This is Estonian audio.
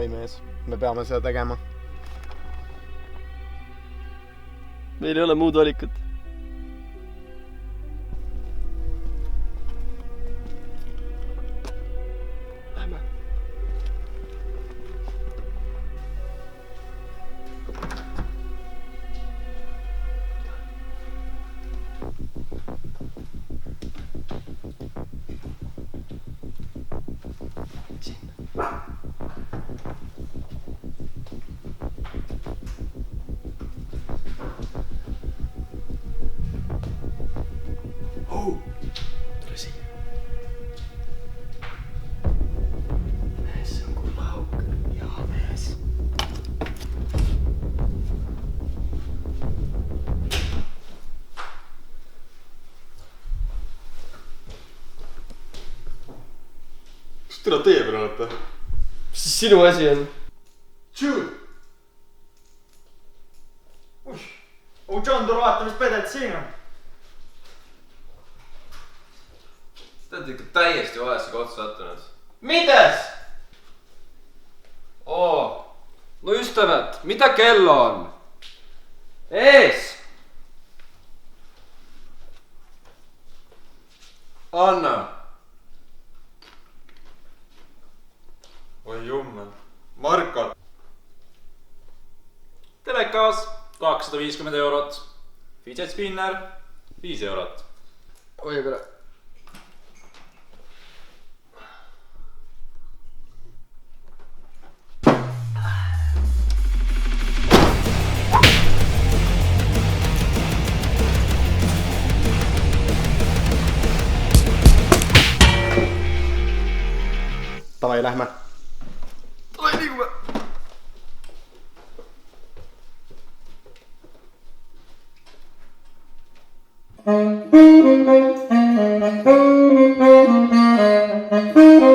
mees, me peame seda tegema. Meil ei ole muud valikut. Lähme. Tule siia. Mees, see on kui lauk. Jaa, mees. Kas täna teie peal olete? Mis siis sinu asi on? Jude! John, tule vaata, mis pedet siin on. Te olete ikka täiesti valesse kohta sattunud. Mites? Oo, no ystävät, mitä kello on? Ees! Anna! Oi jummel. Marko! Telekas 250 €. Fidget spinner 5 €. Oi kuule. Davai, lähme. Tule liigume! Thank you.